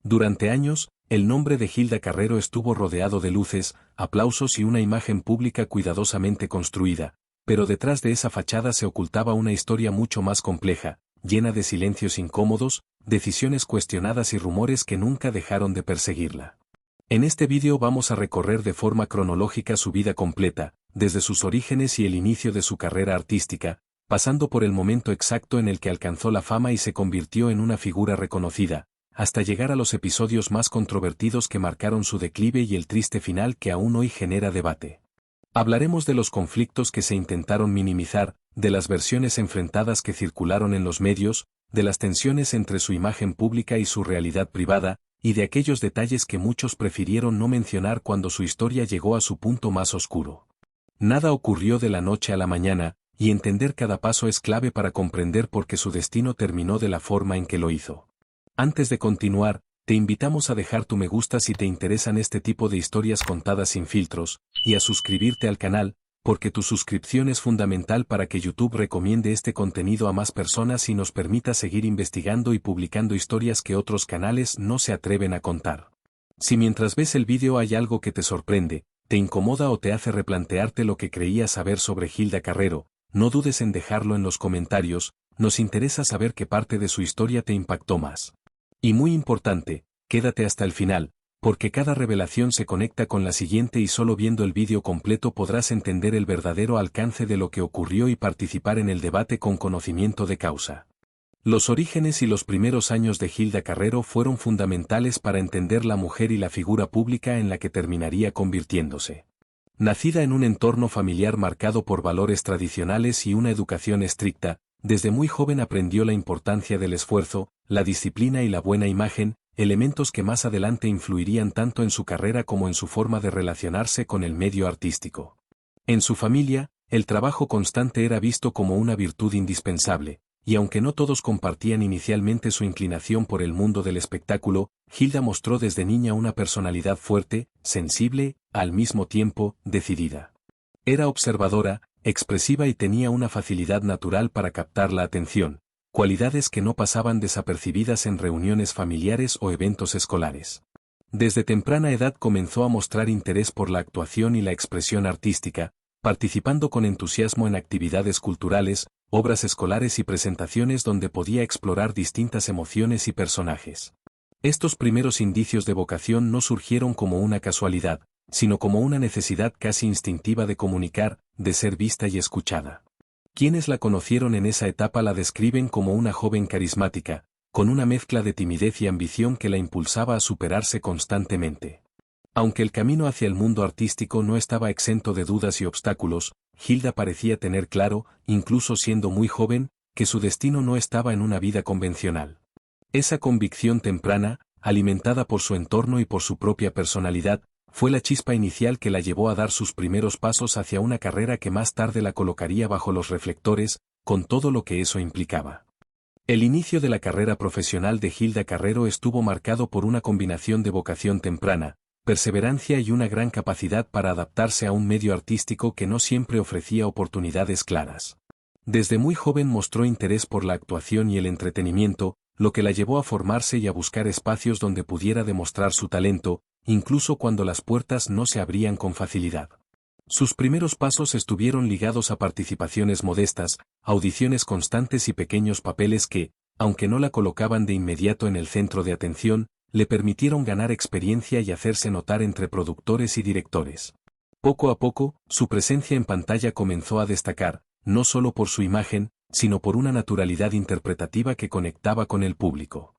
Durante años, el nombre de Hilda Carrero estuvo rodeado de luces, aplausos y una imagen pública cuidadosamente construida, pero detrás de esa fachada se ocultaba una historia mucho más compleja, llena de silencios incómodos, decisiones cuestionadas y rumores que nunca dejaron de perseguirla. En este vídeo vamos a recorrer de forma cronológica su vida completa, desde sus orígenes y el inicio de su carrera artística, pasando por el momento exacto en el que alcanzó la fama y se convirtió en una figura reconocida, hasta llegar a los episodios más controvertidos que marcaron su declive y el triste final que aún hoy genera debate. Hablaremos de los conflictos que se intentaron minimizar, de las versiones enfrentadas que circularon en los medios, de las tensiones entre su imagen pública y su realidad privada, y de aquellos detalles que muchos prefirieron no mencionar cuando su historia llegó a su punto más oscuro. Nada ocurrió de la noche a la mañana, y entender cada paso es clave para comprender por qué su destino terminó de la forma en que lo hizo. Antes de continuar, te invitamos a dejar tu me gusta si te interesan este tipo de historias contadas sin filtros, y a suscribirte al canal, porque tu suscripción es fundamental para que YouTube recomiende este contenido a más personas y nos permita seguir investigando y publicando historias que otros canales no se atreven a contar. Si mientras ves el vídeo hay algo que te sorprende, te incomoda o te hace replantearte lo que creías saber sobre Hilda Carrero, no dudes en dejarlo en los comentarios, nos interesa saber qué parte de su historia te impactó más. Y muy importante, quédate hasta el final, porque cada revelación se conecta con la siguiente y solo viendo el vídeo completo podrás entender el verdadero alcance de lo que ocurrió y participar en el debate con conocimiento de causa. Los orígenes y los primeros años de Hilda Carrero fueron fundamentales para entender la mujer y la figura pública en la que terminaría convirtiéndose. Nacida en un entorno familiar marcado por valores tradicionales y una educación estricta, desde muy joven aprendió la importancia del esfuerzo, la disciplina y la buena imagen, elementos que más adelante influirían tanto en su carrera como en su forma de relacionarse con el medio artístico. En su familia, el trabajo constante era visto como una virtud indispensable, y aunque no todos compartían inicialmente su inclinación por el mundo del espectáculo, Hilda mostró desde niña una personalidad fuerte, sensible, al mismo tiempo, decidida. Era observadora, expresiva y tenía una facilidad natural para captar la atención, cualidades que no pasaban desapercibidas en reuniones familiares o eventos escolares. Desde temprana edad comenzó a mostrar interés por la actuación y la expresión artística, participando con entusiasmo en actividades culturales, obras escolares y presentaciones donde podía explorar distintas emociones y personajes. Estos primeros indicios de vocación no surgieron como una casualidad, sino como una necesidad casi instintiva de comunicar, de ser vista y escuchada. Quienes la conocieron en esa etapa la describen como una joven carismática, con una mezcla de timidez y ambición que la impulsaba a superarse constantemente. Aunque el camino hacia el mundo artístico no estaba exento de dudas y obstáculos, Hilda parecía tener claro, incluso siendo muy joven, que su destino no estaba en una vida convencional. Esa convicción temprana, alimentada por su entorno y por su propia personalidad, fue la chispa inicial que la llevó a dar sus primeros pasos hacia una carrera que más tarde la colocaría bajo los reflectores, con todo lo que eso implicaba. El inicio de la carrera profesional de Hilda Carrero estuvo marcado por una combinación de vocación temprana, perseverancia y una gran capacidad para adaptarse a un medio artístico que no siempre ofrecía oportunidades claras. Desde muy joven mostró interés por la actuación y el entretenimiento, lo que la llevó a formarse y a buscar espacios donde pudiera demostrar su talento, incluso cuando las puertas no se abrían con facilidad. Sus primeros pasos estuvieron ligados a participaciones modestas, audiciones constantes y pequeños papeles que, aunque no la colocaban de inmediato en el centro de atención, le permitieron ganar experiencia y hacerse notar entre productores y directores. Poco a poco, su presencia en pantalla comenzó a destacar, no solo por su imagen, sino por una naturalidad interpretativa que conectaba con el público.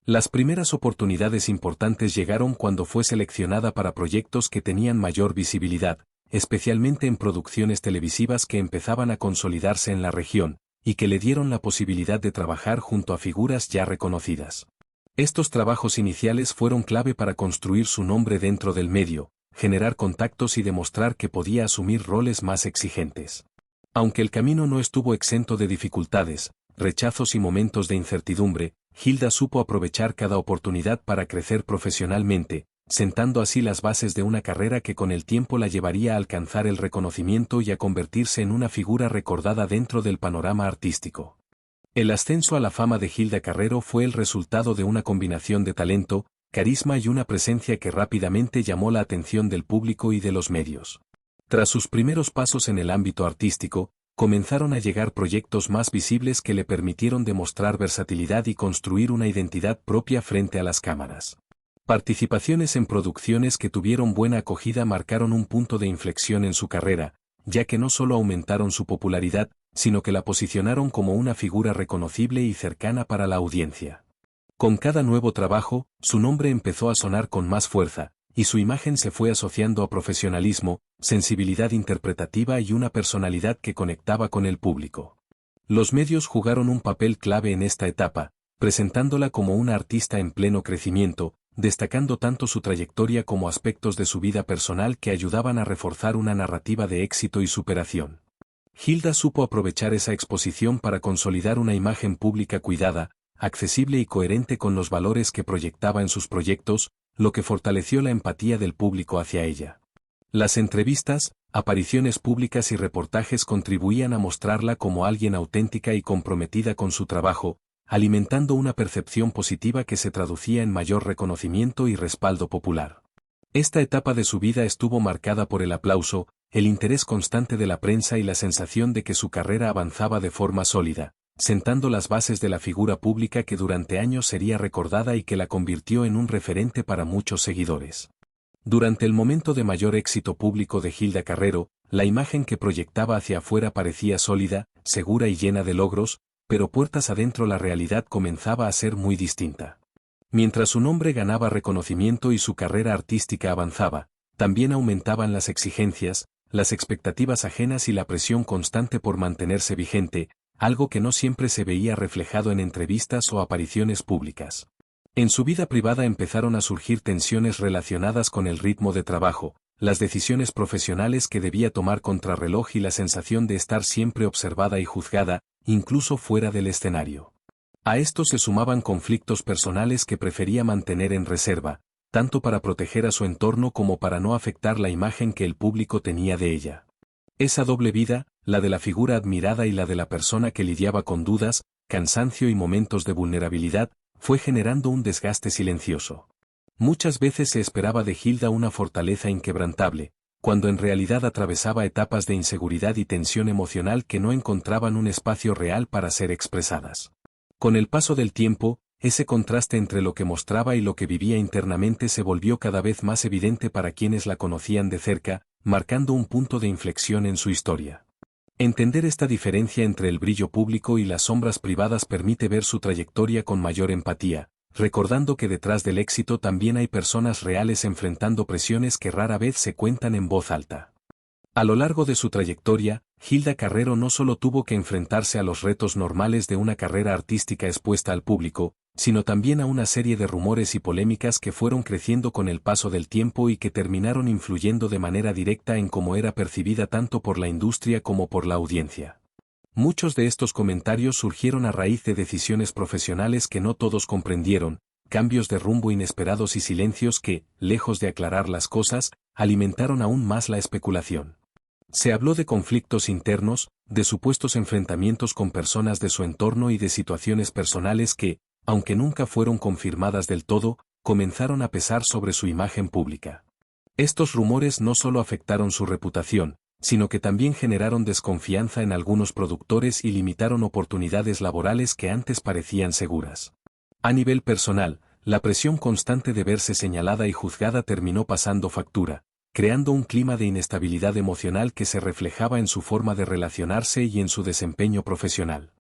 Las primeras oportunidades importantes llegaron cuando fue seleccionada para proyectos que tenían mayor visibilidad, especialmente en producciones televisivas que empezaban a consolidarse en la región, y que le dieron la posibilidad de trabajar junto a figuras ya reconocidas. Estos trabajos iniciales fueron clave para construir su nombre dentro del medio, generar contactos y demostrar que podía asumir roles más exigentes. Aunque el camino no estuvo exento de dificultades, rechazos y momentos de incertidumbre, Hilda supo aprovechar cada oportunidad para crecer profesionalmente, sentando así las bases de una carrera que con el tiempo la llevaría a alcanzar el reconocimiento y a convertirse en una figura recordada dentro del panorama artístico. El ascenso a la fama de Hilda Carrero fue el resultado de una combinación de talento, carisma y una presencia que rápidamente llamó la atención del público y de los medios. Tras sus primeros pasos en el ámbito artístico, comenzaron a llegar proyectos más visibles que le permitieron demostrar versatilidad y construir una identidad propia frente a las cámaras. Participaciones en producciones que tuvieron buena acogida marcaron un punto de inflexión en su carrera, ya que no solo aumentaron su popularidad, sino que la posicionaron como una figura reconocible y cercana para la audiencia. Con cada nuevo trabajo, su nombre empezó a sonar con más fuerza, y su imagen se fue asociando a profesionalismo, sensibilidad interpretativa y una personalidad que conectaba con el público. Los medios jugaron un papel clave en esta etapa, presentándola como una artista en pleno crecimiento, destacando tanto su trayectoria como aspectos de su vida personal que ayudaban a reforzar una narrativa de éxito y superación. Hilda supo aprovechar esa exposición para consolidar una imagen pública cuidada, accesible y coherente con los valores que proyectaba en sus proyectos, lo que fortaleció la empatía del público hacia ella. Las entrevistas, apariciones públicas y reportajes contribuían a mostrarla como alguien auténtica y comprometida con su trabajo, alimentando una percepción positiva que se traducía en mayor reconocimiento y respaldo popular. Esta etapa de su vida estuvo marcada por el aplauso, el interés constante de la prensa y la sensación de que su carrera avanzaba de forma sólida, sentando las bases de la figura pública que durante años sería recordada y que la convirtió en un referente para muchos seguidores. Durante el momento de mayor éxito público de Hilda Carrero, la imagen que proyectaba hacia afuera parecía sólida, segura y llena de logros, pero puertas adentro la realidad comenzaba a ser muy distinta. Mientras su nombre ganaba reconocimiento y su carrera artística avanzaba, también aumentaban las exigencias, las expectativas ajenas y la presión constante por mantenerse vigente, algo que no siempre se veía reflejado en entrevistas o apariciones públicas. En su vida privada empezaron a surgir tensiones relacionadas con el ritmo de trabajo, las decisiones profesionales que debía tomar contrarreloj y la sensación de estar siempre observada y juzgada, incluso fuera del escenario. A esto se sumaban conflictos personales que prefería mantener en reserva, tanto para proteger a su entorno como para no afectar la imagen que el público tenía de ella. Esa doble vida, la de la figura admirada y la de la persona que lidiaba con dudas, cansancio y momentos de vulnerabilidad, fue generando un desgaste silencioso. Muchas veces se esperaba de Hilda una fortaleza inquebrantable, cuando en realidad atravesaba etapas de inseguridad y tensión emocional que no encontraban un espacio real para ser expresadas. Con el paso del tiempo, ese contraste entre lo que mostraba y lo que vivía internamente se volvió cada vez más evidente para quienes la conocían de cerca, marcando un punto de inflexión en su historia. Entender esta diferencia entre el brillo público y las sombras privadas permite ver su trayectoria con mayor empatía, recordando que detrás del éxito también hay personas reales enfrentando presiones que rara vez se cuentan en voz alta. A lo largo de su trayectoria, Hilda Carrero no solo tuvo que enfrentarse a los retos normales de una carrera artística expuesta al público, sino también a una serie de rumores y polémicas que fueron creciendo con el paso del tiempo y que terminaron influyendo de manera directa en cómo era percibida tanto por la industria como por la audiencia. Muchos de estos comentarios surgieron a raíz de decisiones profesionales que no todos comprendieron, cambios de rumbo inesperados y silencios que, lejos de aclarar las cosas, alimentaron aún más la especulación. Se habló de conflictos internos, de supuestos enfrentamientos con personas de su entorno y de situaciones personales que, aunque nunca fueron confirmadas del todo, comenzaron a pesar sobre su imagen pública. Estos rumores no solo afectaron su reputación, sino que también generaron desconfianza en algunos productores y limitaron oportunidades laborales que antes parecían seguras. A nivel personal, la presión constante de verse señalada y juzgada terminó pasando factura, creando un clima de inestabilidad emocional que se reflejaba en su forma de relacionarse y en su desempeño profesional.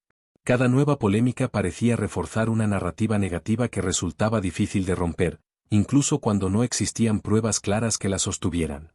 Cada nueva polémica parecía reforzar una narrativa negativa que resultaba difícil de romper, incluso cuando no existían pruebas claras que la sostuvieran.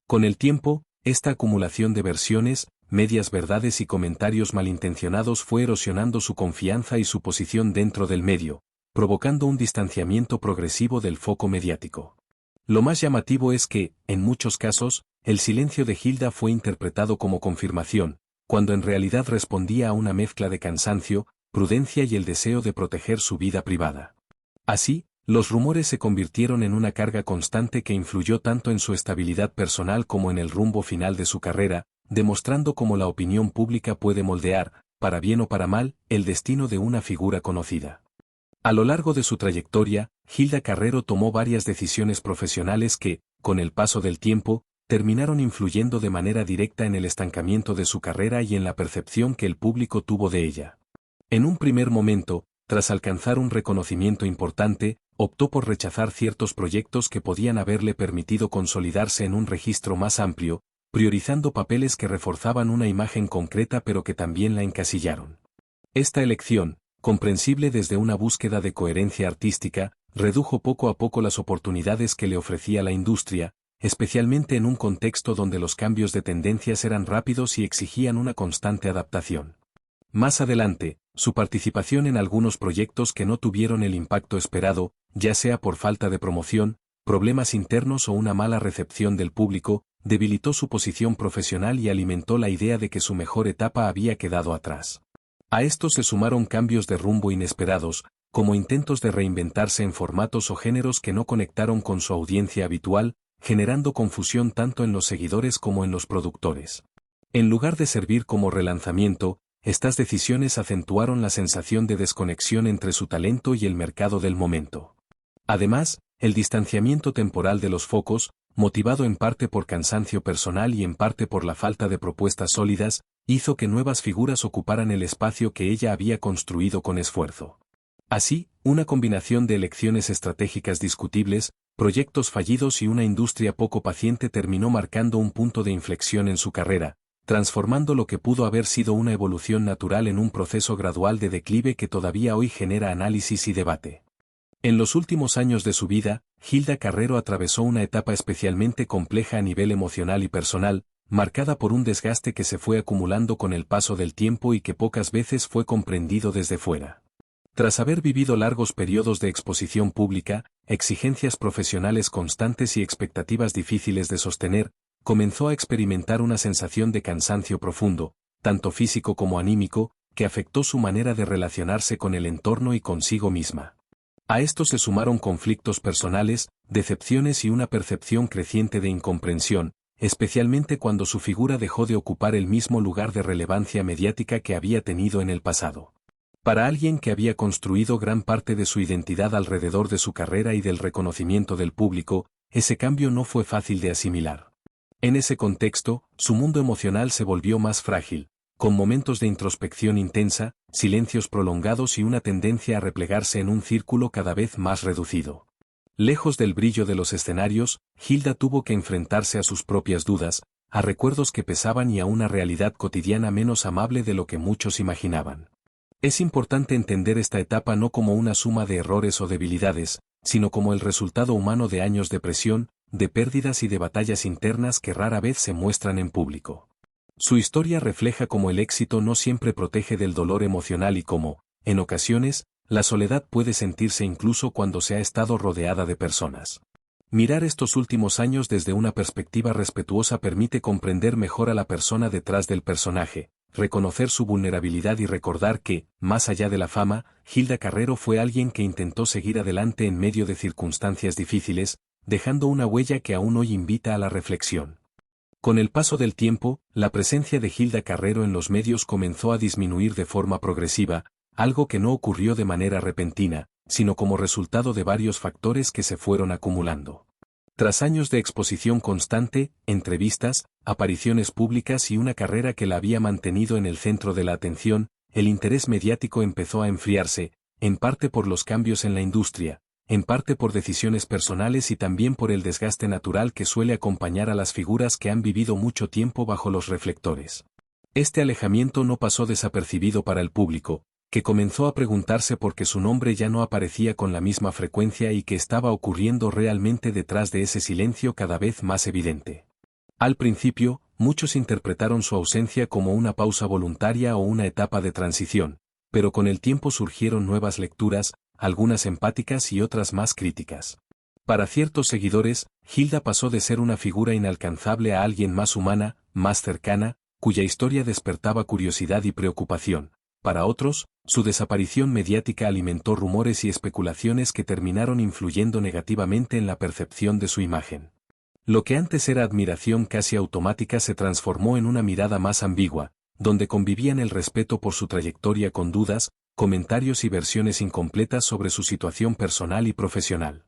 Con el tiempo, esta acumulación de versiones, medias verdades y comentarios malintencionados fue erosionando su confianza y su posición dentro del medio, provocando un distanciamiento progresivo del foco mediático. Lo más llamativo es que, en muchos casos, el silencio de Hilda fue interpretado como confirmación, cuando en realidad respondía a una mezcla de cansancio, prudencia y el deseo de proteger su vida privada. Así, los rumores se convirtieron en una carga constante que influyó tanto en su estabilidad personal como en el rumbo final de su carrera, demostrando cómo la opinión pública puede moldear, para bien o para mal, el destino de una figura conocida. A lo largo de su trayectoria, Hilda Carrero tomó varias decisiones profesionales que, con el paso del tiempo, terminaron influyendo de manera directa en el estancamiento de su carrera y en la percepción que el público tuvo de ella. En un primer momento, tras alcanzar un reconocimiento importante, optó por rechazar ciertos proyectos que podían haberle permitido consolidarse en un registro más amplio, priorizando papeles que reforzaban una imagen concreta pero que también la encasillaron. Esta elección, comprensible desde una búsqueda de coherencia artística, redujo poco a poco las oportunidades que le ofrecía la industria, especialmente en un contexto donde los cambios de tendencias eran rápidos y exigían una constante adaptación. Más adelante, su participación en algunos proyectos que no tuvieron el impacto esperado, ya sea por falta de promoción, problemas internos o una mala recepción del público, debilitó su posición profesional y alimentó la idea de que su mejor etapa había quedado atrás. A esto se sumaron cambios de rumbo inesperados, como intentos de reinventarse en formatos o géneros que no conectaron con su audiencia habitual, generando confusión tanto en los seguidores como en los productores. En lugar de servir como relanzamiento, estas decisiones acentuaron la sensación de desconexión entre su talento y el mercado del momento. Además, el distanciamiento temporal de los focos, motivado en parte por cansancio personal y en parte por la falta de propuestas sólidas, hizo que nuevas figuras ocuparan el espacio que ella había construido con esfuerzo. Así, una combinación de elecciones estratégicas discutibles, proyectos fallidos y una industria poco paciente terminó marcando un punto de inflexión en su carrera, transformando lo que pudo haber sido una evolución natural en un proceso gradual de declive que todavía hoy genera análisis y debate. En los últimos años de su vida, Hilda Carrero atravesó una etapa especialmente compleja a nivel emocional y personal, marcada por un desgaste que se fue acumulando con el paso del tiempo y que pocas veces fue comprendido desde fuera. Tras haber vivido largos periodos de exposición pública, exigencias profesionales constantes y expectativas difíciles de sostener, comenzó a experimentar una sensación de cansancio profundo, tanto físico como anímico, que afectó su manera de relacionarse con el entorno y consigo misma. A esto se sumaron conflictos personales, decepciones y una percepción creciente de incomprensión, especialmente cuando su figura dejó de ocupar el mismo lugar de relevancia mediática que había tenido en el pasado. Para alguien que había construido gran parte de su identidad alrededor de su carrera y del reconocimiento del público, ese cambio no fue fácil de asimilar. En ese contexto, su mundo emocional se volvió más frágil, con momentos de introspección intensa, silencios prolongados y una tendencia a replegarse en un círculo cada vez más reducido. Lejos del brillo de los escenarios, Hilda tuvo que enfrentarse a sus propias dudas, a recuerdos que pesaban y a una realidad cotidiana menos amable de lo que muchos imaginaban. Es importante entender esta etapa no como una suma de errores o debilidades, sino como el resultado humano de años de presión, de pérdidas y de batallas internas que rara vez se muestran en público. Su historia refleja cómo el éxito no siempre protege del dolor emocional y cómo, en ocasiones, la soledad puede sentirse incluso cuando se ha estado rodeada de personas. Mirar estos últimos años desde una perspectiva respetuosa permite comprender mejor a la persona detrás del personaje, reconocer su vulnerabilidad y recordar que, más allá de la fama, Hilda Carrero fue alguien que intentó seguir adelante en medio de circunstancias difíciles, dejando una huella que aún hoy invita a la reflexión. Con el paso del tiempo, la presencia de Hilda Carrero en los medios comenzó a disminuir de forma progresiva, algo que no ocurrió de manera repentina, sino como resultado de varios factores que se fueron acumulando. Tras años de exposición constante, entrevistas, apariciones públicas y una carrera que la había mantenido en el centro de la atención, el interés mediático empezó a enfriarse, en parte por los cambios en la industria, en parte por decisiones personales y también por el desgaste natural que suele acompañar a las figuras que han vivido mucho tiempo bajo los reflectores. Este alejamiento no pasó desapercibido para el público, que comenzó a preguntarse por qué su nombre ya no aparecía con la misma frecuencia y qué estaba ocurriendo realmente detrás de ese silencio cada vez más evidente. Al principio, muchos interpretaron su ausencia como una pausa voluntaria o una etapa de transición, pero con el tiempo surgieron nuevas lecturas, algunas empáticas y otras más críticas. Para ciertos seguidores, Hilda pasó de ser una figura inalcanzable a alguien más humana, más cercana, cuya historia despertaba curiosidad y preocupación. Para otros, su desaparición mediática alimentó rumores y especulaciones que terminaron influyendo negativamente en la percepción de su imagen. Lo que antes era admiración casi automática se transformó en una mirada más ambigua, donde convivían el respeto por su trayectoria con dudas, comentarios y versiones incompletas sobre su situación personal y profesional.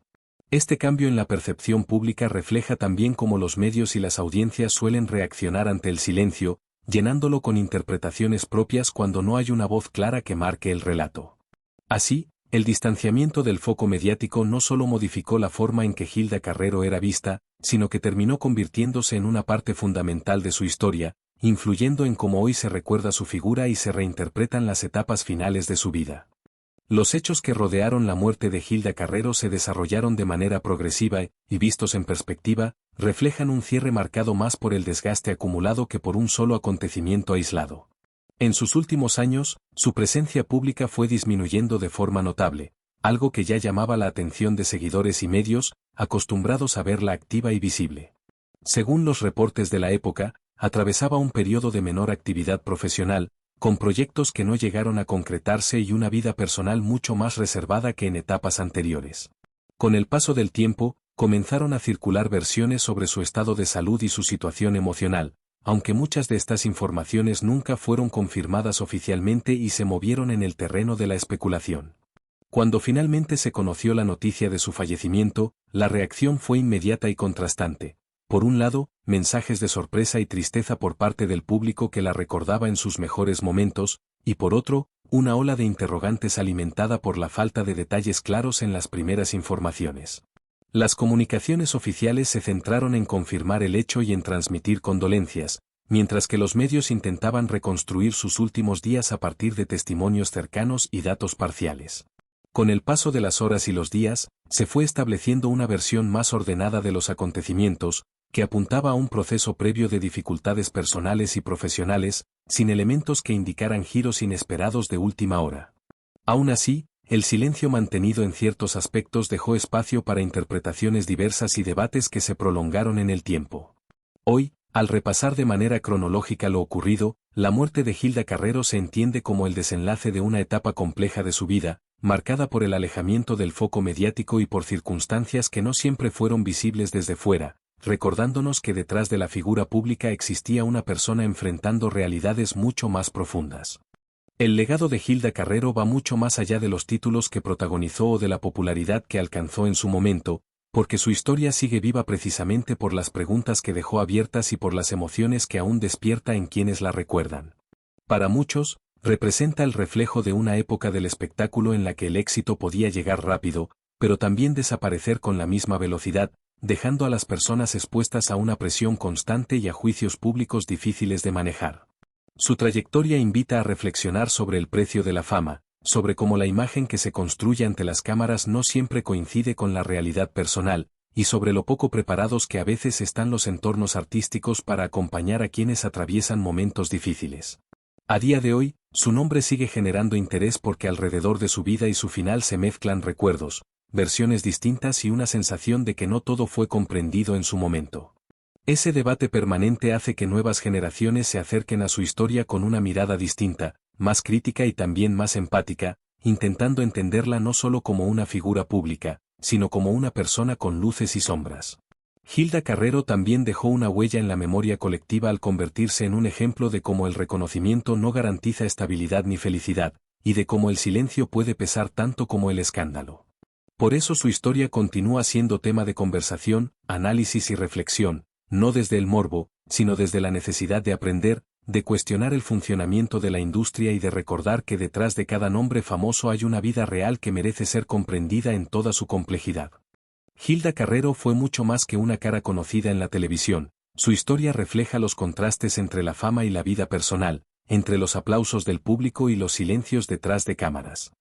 Este cambio en la percepción pública refleja también cómo los medios y las audiencias suelen reaccionar ante el silencio, llenándolo con interpretaciones propias cuando no hay una voz clara que marque el relato. Así, el distanciamiento del foco mediático no solo modificó la forma en que Hilda Carrero era vista, sino que terminó convirtiéndose en una parte fundamental de su historia, influyendo en cómo hoy se recuerda su figura y se reinterpretan las etapas finales de su vida. Los hechos que rodearon la muerte de Hilda Carrero se desarrollaron de manera progresiva y, vistos en perspectiva, reflejan un cierre marcado más por el desgaste acumulado que por un solo acontecimiento aislado. En sus últimos años, su presencia pública fue disminuyendo de forma notable, algo que ya llamaba la atención de seguidores y medios, acostumbrados a verla activa y visible. Según los reportes de la época, atravesaba un periodo de menor actividad profesional, con proyectos que no llegaron a concretarse y una vida personal mucho más reservada que en etapas anteriores. Con el paso del tiempo, comenzaron a circular versiones sobre su estado de salud y su situación emocional, aunque muchas de estas informaciones nunca fueron confirmadas oficialmente y se movieron en el terreno de la especulación. Cuando finalmente se conoció la noticia de su fallecimiento, la reacción fue inmediata y contrastante. Por un lado, mensajes de sorpresa y tristeza por parte del público que la recordaba en sus mejores momentos, y por otro, una ola de interrogantes alimentada por la falta de detalles claros en las primeras informaciones. Las comunicaciones oficiales se centraron en confirmar el hecho y en transmitir condolencias, mientras que los medios intentaban reconstruir sus últimos días a partir de testimonios cercanos y datos parciales. Con el paso de las horas y los días, se fue estableciendo una versión más ordenada de los acontecimientos, que apuntaba a un proceso previo de dificultades personales y profesionales, sin elementos que indicaran giros inesperados de última hora. Aún así, el silencio mantenido en ciertos aspectos dejó espacio para interpretaciones diversas y debates que se prolongaron en el tiempo. Hoy, al repasar de manera cronológica lo ocurrido, la muerte de Hilda Carrero se entiende como el desenlace de una etapa compleja de su vida, marcada por el alejamiento del foco mediático y por circunstancias que no siempre fueron visibles desde fuera, recordándonos que detrás de la figura pública existía una persona enfrentando realidades mucho más profundas. El legado de Hilda Carrero va mucho más allá de los títulos que protagonizó o de la popularidad que alcanzó en su momento, porque su historia sigue viva precisamente por las preguntas que dejó abiertas y por las emociones que aún despierta en quienes la recuerdan. Para muchos, representa el reflejo de una época del espectáculo en la que el éxito podía llegar rápido, pero también desaparecer con la misma velocidad, dejando a las personas expuestas a una presión constante y a juicios públicos difíciles de manejar. Su trayectoria invita a reflexionar sobre el precio de la fama, sobre cómo la imagen que se construye ante las cámaras no siempre coincide con la realidad personal, y sobre lo poco preparados que a veces están los entornos artísticos para acompañar a quienes atraviesan momentos difíciles. A día de hoy, su nombre sigue generando interés porque alrededor de su vida y su final se mezclan recuerdos, versiones distintas y una sensación de que no todo fue comprendido en su momento. Ese debate permanente hace que nuevas generaciones se acerquen a su historia con una mirada distinta, más crítica y también más empática, intentando entenderla no solo como una figura pública, sino como una persona con luces y sombras. Hilda Carrero también dejó una huella en la memoria colectiva al convertirse en un ejemplo de cómo el reconocimiento no garantiza estabilidad ni felicidad, y de cómo el silencio puede pesar tanto como el escándalo. Por eso su historia continúa siendo tema de conversación, análisis y reflexión, no desde el morbo, sino desde la necesidad de aprender, de cuestionar el funcionamiento de la industria y de recordar que detrás de cada nombre famoso hay una vida real que merece ser comprendida en toda su complejidad. Hilda Carrero fue mucho más que una cara conocida en la televisión, su historia refleja los contrastes entre la fama y la vida personal, entre los aplausos del público y los silencios detrás de cámaras.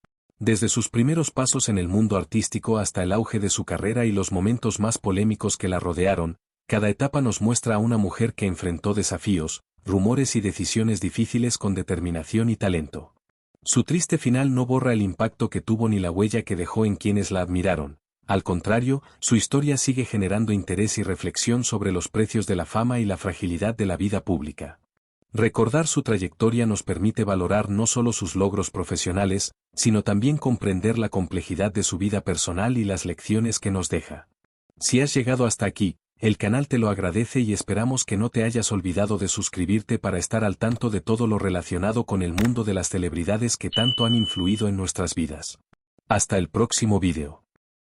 Desde sus primeros pasos en el mundo artístico hasta el auge de su carrera y los momentos más polémicos que la rodearon, cada etapa nos muestra a una mujer que enfrentó desafíos, rumores y decisiones difíciles con determinación y talento. Su triste final no borra el impacto que tuvo ni la huella que dejó en quienes la admiraron. Al contrario, su historia sigue generando interés y reflexión sobre los precios de la fama y la fragilidad de la vida pública. Recordar su trayectoria nos permite valorar no solo sus logros profesionales, sino también comprender la complejidad de su vida personal y las lecciones que nos deja. Si has llegado hasta aquí, El canal te lo agradece y esperamos que no te hayas olvidado de suscribirte para estar al tanto de todo lo relacionado con el mundo de las celebridades que tanto han influido en nuestras vidas. Hasta el próximo vídeo.